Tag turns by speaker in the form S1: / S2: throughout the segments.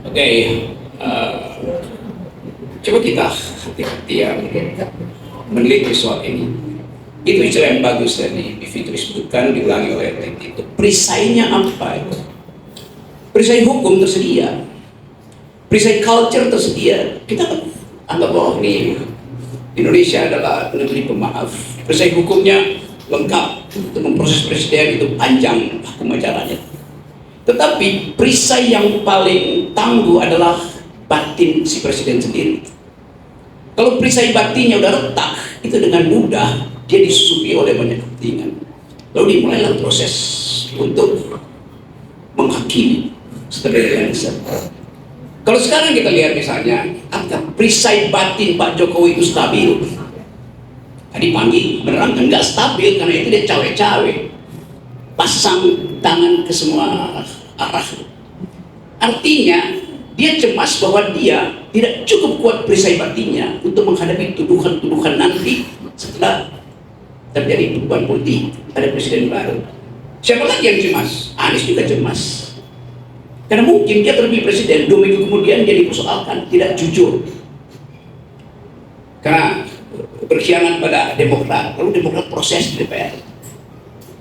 S1: Oke, eh, coba kita hati-hati ya meneliti soal ini. Itu istilah yang bagus tadi Bi Fitri sebutkan, diulangi oleh itu. Perisainya apa itu? Perisai hukum tersedia, perisai culture tersedia. Kita anggap bahwa ini Indonesia adalah negeri pemaaf. Perisai hukumnya lengkap untuk memproses presiden, itu panjang hukum acaranya. Tetapi perisai yang paling tangguh adalah batin si presiden sendiri. Kalau perisai batinnya udah retak, itu dengan mudah dia disusupi oleh banyak kepentingan. Lalu dimulailah proses untuk menghakimi sebagai Lancer. Kalau sekarang kita lihat misalnya, apakah perisai batin Pak Jokowi itu stabil? Tadi pagi menerangkan nggak stabil karena itu dia cawe-cawe, pasang tangan ke semua arah. Artinya dia cemas bahwa dia tidak cukup kuat perisai batinnya untuk menghadapi tuduhan-tuduhan nanti setelah terjadi perubahan politik, ada presiden baru. Siapa lagi yang cemas? Anies juga cemas. Karena mungkin dia terpilih presiden, 2 minggu kemudian dia dipersoalkan tidak jujur karena berkhianat pada Demokrat, lalu Demokrat proses di DPR.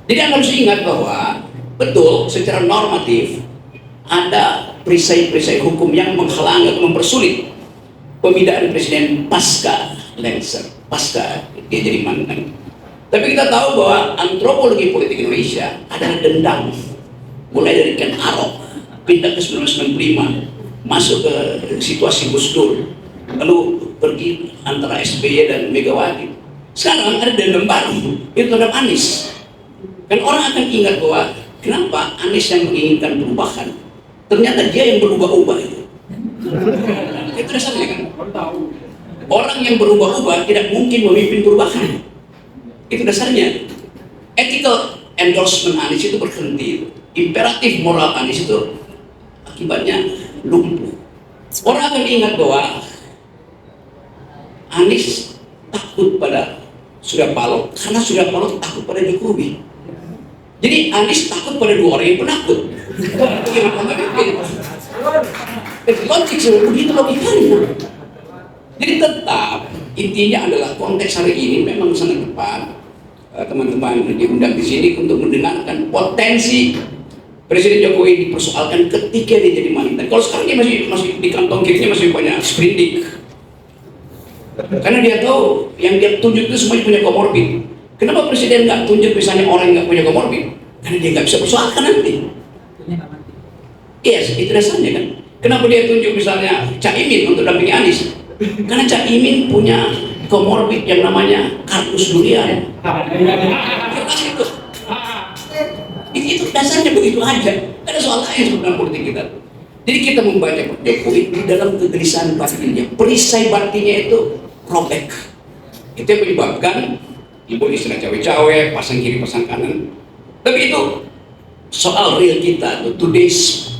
S1: Jadi Anda harus ingat bahwa betul secara normatif ada perisai-perisai hukum yang menghalangi atau mempersulit pemindahan presiden pasca Lancer, pasca dia jadi mantan. Tapi kita tahu bahwa antropologi politik Indonesia adalah dendam, mulai dari Ken Arok pindah ke 1995, masuk ke situasi Gus Dur, lalu pergi antara SBY dan Megawati. Sekarang ada dendam baru, itu terhadap Anies. Dan orang akan ingat bahwa kenapa Anies yang menginginkan perubahan, ternyata dia yang berubah-ubah itu. Itu dasarnya kan. Orang yang berubah-ubah tidak mungkin memimpin perubahan. Itu dasarnya. Ethical endorsement Anies itu berhenti. Imperatif moral Anies itu akibatnya lumpuh. Orang akan ingat bahwa Anies takut pada Surya Paloh karena Surya Paloh takut pada Jokowi. Jadi Anies takut pada 2 orang yang penakut. Bagaimana memimpin? Logik begitu logikanya. Jadi tetap intinya adalah konteks hari ini memang sangat tepat. Teman-teman diundang di sini untuk mendengarkan potensi Presiden Jokowi dipersoalkan ketika dia jadi mantan. Kalau sekarang dia masih di kantong kirinya masih banyak sprindik. Karena dia tahu yang dia tunjuk itu semuanya punya komorbid. Kenapa presiden nggak tunjuk misalnya orang yang nggak punya komorbid? Karena dia nggak bisa persoalkan nanti. Yes, itu dasarnya kan. Kenapa dia tunjuk misalnya Caimin untuk dampingi Anies? Karena Caimin punya komorbid yang namanya kartus durian. Itu dasarnya begitu aja. Ada soal lain sebenarnya politik kita. Jadi kita membaca Jokowi di dalam kegelisahan batinnya. Perisai batinnya itu robek. Itu yang menyebabkan ibu istilah cawe-cawe, pasang kiri pasang kanan. Tapi itu soal real kita, today's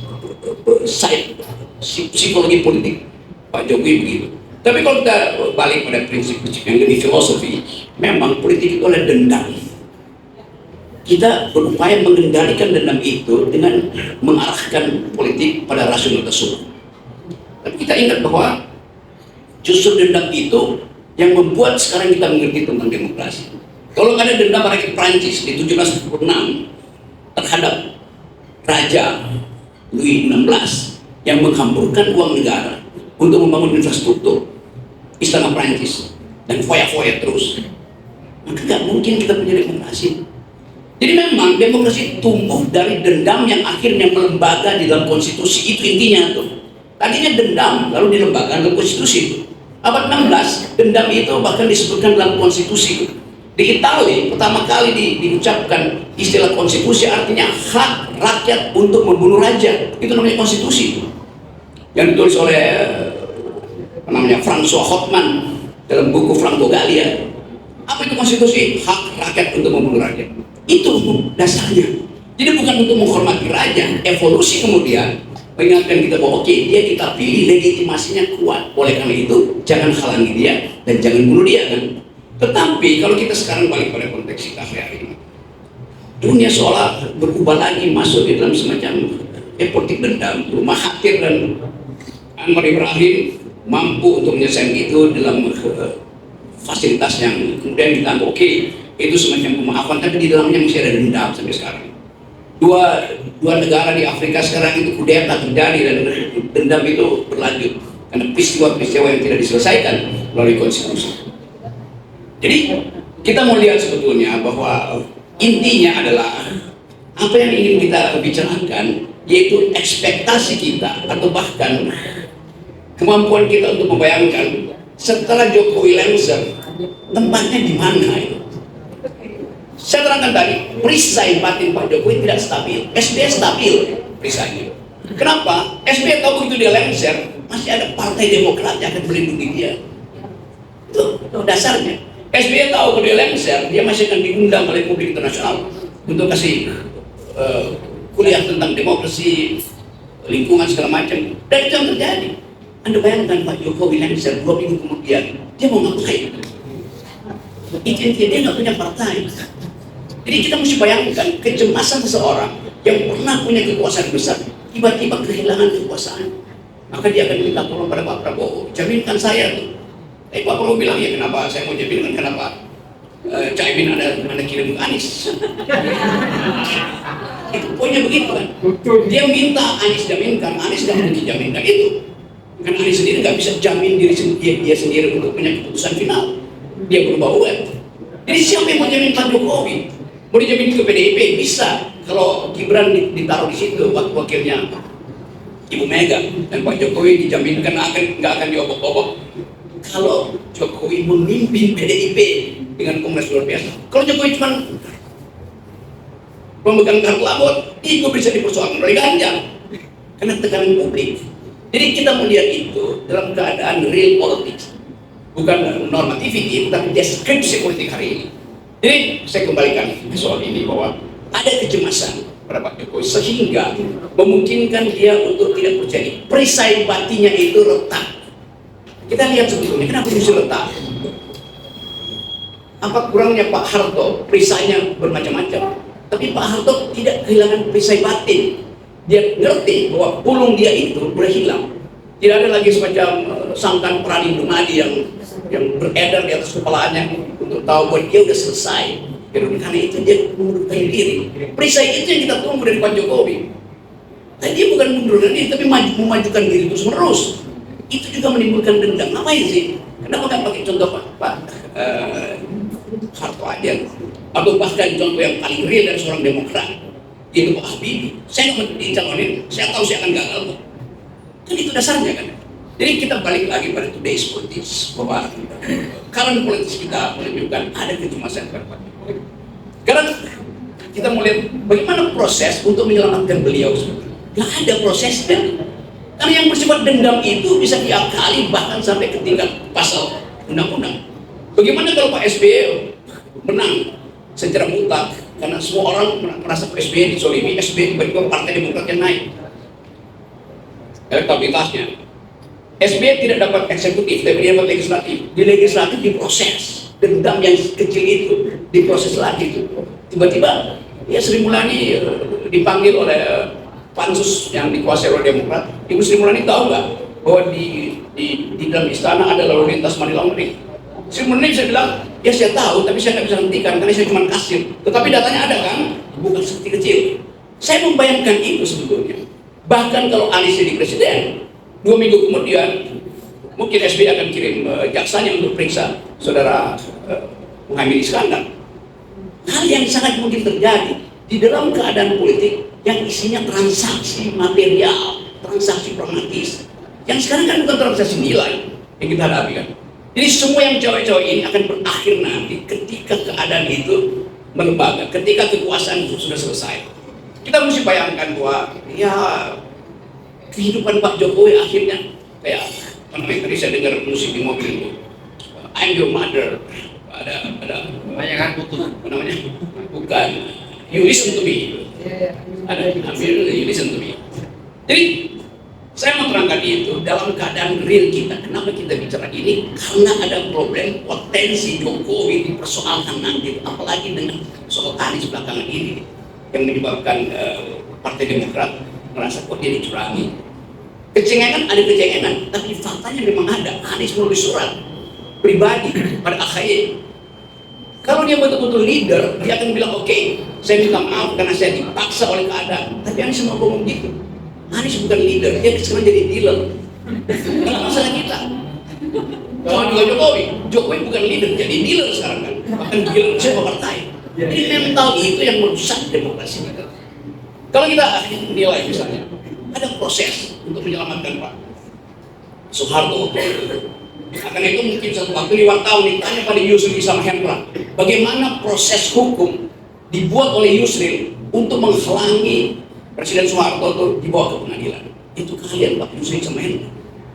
S1: side psikologi politik Pak Jokowi begitu. Tapi kalau kita balik pada prinsip-prinsip yang lebih filosofi, memang politik itu adalah dendam. Kita berupaya mengendalikan dendam itu dengan mengarahkan politik pada rasionalitas. Tapi kita ingat bahwa justru dendam itu yang membuat sekarang kita mengerti tentang demokrasi. Kalau ada dendam rakyat Prancis di 1746 terhadap Raja Louis XVI yang menghamburkan uang negara untuk membangun infrastruktur istana Prancis dan foya-foya terus, maka nggak mungkin kita punya demokrasi. Jadi memang demokrasi tumbuh dari dendam yang akhirnya melembaga di dalam konstitusi. Itu intinya tuh. Tadinya dendam lalu dilembagakan dalam konstitusi itu. Abad 16 dendam itu bahkan disebutkan dalam konstitusi itu. Di Italia pertama kali diucapkan istilah konstitusi, artinya hak rakyat untuk membunuh raja. Itu namanya konstitusi itu. Yang ditulis oleh namanya François Hoffmann dalam buku Franco Gallia. Apa itu konstitusi? Hak rakyat untuk membunuh raja. Itu dasarnya. Jadi bukan untuk menghormati raja. Evolusi kemudian mengingatkan kita bahwa oke, dia kita pilih, legitimasinya kuat. Oleh karena itu jangan halangi dia dan jangan bunuh dia kan. Tetapi kalau kita sekarang balik pada konteks kita hari ini, dunia seolah berubah lagi, masuk di dalam semacam politik dendam. Mahathir dan Anwar Ibrahim mampu untuk menyelesaikan itu dalam fasilitas yang kemudian kita oke, itu semacam pemaafan, tapi di dalamnya masih ada dendam sampai sekarang. Dua negara di Afrika sekarang itu kudeta terjadi dan dendam itu berlanjut karena peristiwa-peristiwa yang tidak diselesaikan melalui konstitusi. Jadi kita mau lihat sebetulnya bahwa intinya adalah apa yang ingin kita bicarakan, yaitu ekspektasi kita atau bahkan kemampuan kita untuk membayangkan setelah Jokowi lengser tempatnya di mana itu. Saya terangkan tadi, perisai batin Pak Jokowi tidak stabil. SBY stabil perisainya. Kenapa? SBY tahu begitu dia lengser, masih ada Partai Demokrat yang akan melindungi dia. Itu dasarnya. SBY tahu kalau dia lengser, dia masih akan diundang oleh publik internasional untuk kasih kuliah tentang demokrasi, lingkungan segala macam. Dan itu yang terjadi. Anda bayangkan Pak Jokowi lengser 2 minggu kemudian, dia mau ngapain? Intinya dia nggak punya partai. Jadi kita mesti bayangkan kecemasan seseorang yang pernah punya kekuasaan besar, tiba-tiba kehilangan kekuasaan. Maka dia akan minta tolong pada Pak Prabowo, jaminkan saya tuh. Pak Prabowo bilang, ya kenapa saya mau jaminkan, kenapa Caimin ada kirim ke Anies. Itu poinnya begitu kan. Dia minta Anies jaminkan, Anies nggak mau dijaminkan itu. Karena Anies sendiri nggak bisa jamin diri dia sendiri untuk punya keputusan final. Dia berubah uang. Jadi siapa yang mau jamin Pak Jokowi? Mau dijamin ke PDIP bisa. Kalau Gibran ditaruh di situ wakilnya Ibu Mega dan Pak Jokowi dijaminkan nggak akan diobok-obok. Kalau Jokowi memimpin PDIP dengan kongres luar biasa. Kalau Jokowi cuma pemegang kartu labor, itu bisa dipersoalkan oleh Ganjar karena tekanan publik. Jadi kita melihat itu dalam keadaan real politics, bukan normativity, tapi deskripsi politik hari ini. Jadi saya kembalikan ke soal ini bahwa ada kecemasan pada Pak Jokowi sehingga memungkinkan dia untuk tidak percaya. Perisai batinnya itu retak. Kita lihat sebetulnya kenapa bisa retak. Apa kurangnya Pak Harto? Perisainya bermacam-macam, tapi Pak Harto tidak kehilangan perisai batin. Dia ngerti bahwa pulung dia itu boleh hilang. Tidak ada lagi semacam sangkan Pradi Dumadi yang beredar di atas kepalanya untuk tahu bahwa dia sudah selesai. Karena itu dia mengundurkan diri. Perisai itu yang kita tunggu dari Pak Jokowi. Nah, dia bukan mengundurkan diri, tapi memajukan diri terus menerus. Itu juga menimbulkan dendam. Ngapain sih? Kenapa kan pakai contoh Pak Harto aja? Atau bahkan contoh yang paling real dari seorang Demokrat, yaitu Pak Habibie. Saya nggak dicalonin, saya tahu saya akan gagal. Kan itu dasarnya kan. Jadi kita balik lagi pada today's politics, bahwa current politics kita menunjukkan ada kecemasan pada Pak Jokowi. Sekarang kita melihat bagaimana proses untuk menyelamatkan beliau. Nggak ada prosesnya. Karena yang bersifat dendam itu bisa diakali bahkan sampai ke tingkat pasal undang-undang. Bagaimana kalau Pak SBY menang secara mutlak karena semua orang merasa Pak SBY dizolimi, SBY tiba-tiba Partai Demokrat yang naik elektabilitasnya. SBY tidak dapat eksekutif, tapi dia dapat legislatif. Di legislatif diproses, dendam yang kecil itu diproses lagi. Tiba-tiba ya Sri Mulyani dipanggil oleh pansus yang dikuasai oleh Demokrat. Ibu Sri Mulyani tahu nggak bahwa di dalam istana ada lalu lintas money laundering? Sri Mulyani bisa bilang, ya saya tahu, tapi saya nggak bisa hentikan karena saya cuma kasir. Tetapi datanya ada kan, bukan seperti kecil. Saya membayangkan itu sebetulnya. Bahkan kalau Anies jadi presiden, 2 minggu kemudian mungkin SBY akan kirim jaksanya untuk periksa saudara Muhaimin Iskandar. Hal yang sangat mungkin terjadi di dalam keadaan politik yang isinya transaksi material, transaksi pragmatis. Yang sekarang kan bukan transaksi nilai yang kita hadapi kan. Jadi semua yang cewek-cewek ini akan berakhir nanti ketika keadaan itu melembaga, ketika kekuasaan itu sudah selesai. Kita mesti bayangkan bahwa ya kehidupan Pak Jokowi akhirnya kayak tadi saya dengar musik di mobil itu, I'm your mother, ada bayangan putus, apa namanya? Bukan, you listen to me. Ada you listen to me. Jadi saya mau terangkan itu dalam keadaan real kita. Kenapa kita bicara ini? Karena ada problem potensi Jokowi dipersoalkan nanti, apalagi dengan soal Anies belakangan ini yang menyebabkan Partai Demokrat merasa kok dia dicurangi. Kecengengan ada kecengengan, tapi faktanya memang ada. Anies menulis surat pribadi pada AHY. Kalau dia betul-betul leader, dia akan bilang oke, saya minta maaf karena saya dipaksa oleh keadaan. Tapi Anies semua ngomong gitu. Anies bukan leader, dia sekarang jadi dealer. Kalau masalah kita, sama juga Jokowi bukan leader, jadi dealer sekarang kan. Bahkan dealer semua partai. Jadi mental itu yang merusak demokrasi kita. Kalau kita nilai misalnya, ada proses untuk menyelamatkan Pak Soeharto. Karena itu mungkin satu waktu di wartawan ditanya pada Yusril sama Hendra, bagaimana proses hukum dibuat oleh Yusril untuk menghalangi Presiden Soeharto itu dibawa ke pengadilan. Itu kalian Pak Yusril sama Hendra.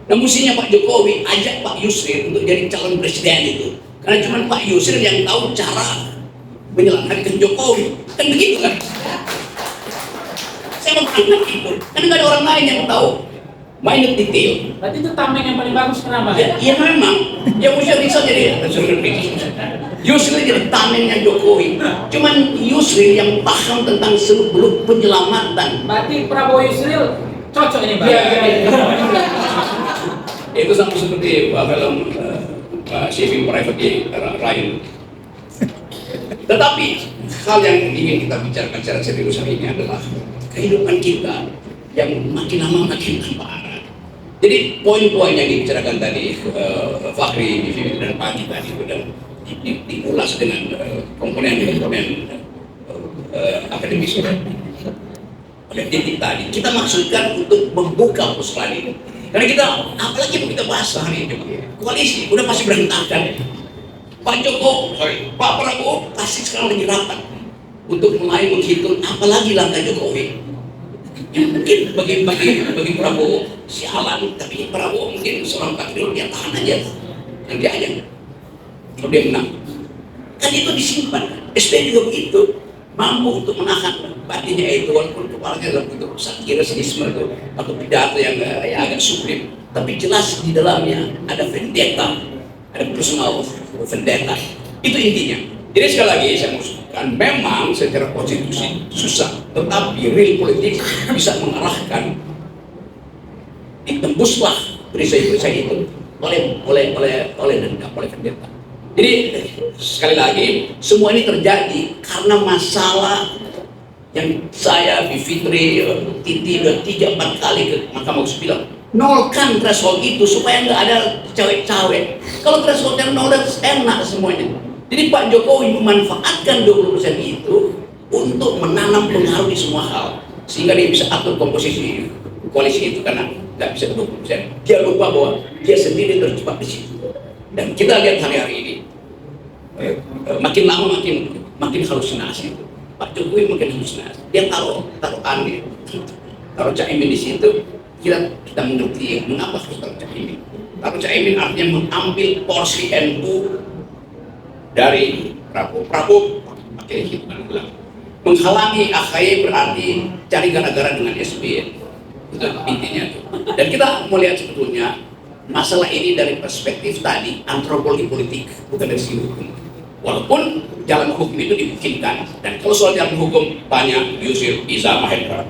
S1: Nah mestinya Pak Jokowi ajak Pak Yusril untuk jadi calon presiden itu. Karena cuma Pak Yusril yang tahu cara menyelamatkan Jokowi. Kan begitu kan? Saya mau bilang itu. Karena nggak ada orang lain yang tahu minute detail.
S2: Berarti itu tameng yang paling bagus kenapa?
S1: Ya memang. Ya Yusril bisa jadi Yusril jadi tamengnya Jokowi. Cuman Yusril yang paham tentang seluk-beluk penyelamatan.
S2: Berarti Prabowo Yusril cocok ini Pak?
S1: Iya. Itu sama seperti film Saving Private Ryan. Tetapi hal yang ingin kita bicarakan secara serius hari ini adalah kehidupan kita yang makin lama makin parah. Jadi poin-poin yang dibicarakan tadi Fakri, Vivi dan Pagi tadi sudah diulas dengan komponen-komponen akademis pada titik tadi. Kita maksudkan untuk membuka persoalan ini. Karena kita, apalagi mau kita bahas hari ini, koalisi udah pasti berantakan. Pak Prabowo pasti sekarang lagi rapat untuk mulai menghitung apalagi langkah Jokowi. Ya, mungkin bagi Prabowo sialan, tapi Prabowo mungkin seorang patriot, dia tahan aja, nanti aja kalau dia menang. Kan itu disimpan. SBY juga begitu, mampu untuk menahan batinnya itu walaupun kepalanya dalam bentuk satira sinisme itu atau pidato yang agak sublim, tapi jelas di dalamnya ada vendetta, ada personal vendetta. Itu intinya. Jadi sekali lagi saya mau sebutkan, memang secara konstitusi susah, tetapi real politik bisa mengarahkan, ditembuslah perisai-perisai itu oleh dendam, oleh vendetta. Jadi sekali lagi semua ini terjadi karena masalah yang saya, Bivitri, Titi udah 3-4 kali ke Mahkamah Konstitusi bilang, nolkan threshold itu supaya nggak ada cawe-cawe. Kalau thresholdnya nol, enak semuanya. Jadi Pak Jokowi memanfaatkan 20% itu untuk menanam pengaruh di semua hal, sehingga dia bisa atur komposisi koalisi itu karena nggak bisa 20%. Dia lupa bahwa dia sendiri terjebak di situ. Dan kita lihat hari-hari ini, makin lama makin halusinasi. Pak Jokowi makin halusinasi. Dia taruh aneh, taruh Caimin di situ. Kita mengerti mengapa harus taruh Caimin. Taruh Caimin artinya mengambil porsi NU dari Prabowo pakai hitungan ulang. Menghalangi AHY berarti cari gara-gara dengan SBY. Itu intinya. Dan kita melihat sebetulnya masalah ini dari perspektif tadi antropologi politik, bukan dari sisi hukum. Walaupun jalan hukum itu dimungkinkan, dan kalau soal jalan hukum banyak Yusril, Iza, Mahendra.